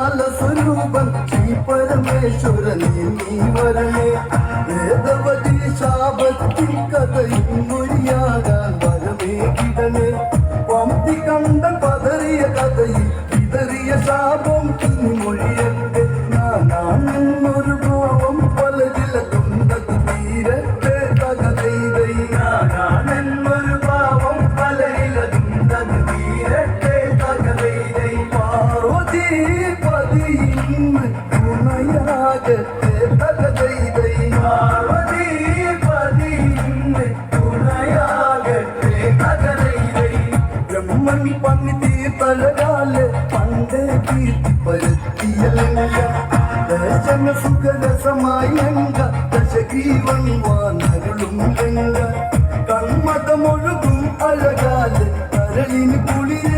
കാല സ്വരൂപം ശ്രീ പരമേശ്വരനേ നീ വരണേ വേദവതി ശാപത്തിൻ കഥയും മൊഴിയാകാൻ വരമേ കിടണേ പമ്പി കണ്ട പതറിയ കഥയിൽ വിതറിയ ശാപം മൊഴിയട്ടെ ഞാനാണെന്നൊരു ഭാവം പലരില കൊണ്ടത് തീരട്ടെ തകതൈതൈ ഞാനാണെന്നൊരു ഭാവം പലരില കൊണ്ടത് തീരട്ടെ തകതൈതൈ പാർവതി പതിയിന്ന് തുണയാകട്ടെ തകതൈതൈ പാർവതി പതിയിന്ന് തുണയാകട്ടെ തകതൈതൈ ബ്രഹ്മൻ പണി തീർത്തഴകാല് പണ്ടേ കീർത്തി പരത്തിയലങ്ക ദർശന സുഖരസമായി അങ്ക ദശഗ്രീവൻ വാനരുളും രംഗ കൺമതമൊഴുകും അഴകാല് കരളിന് കുളിര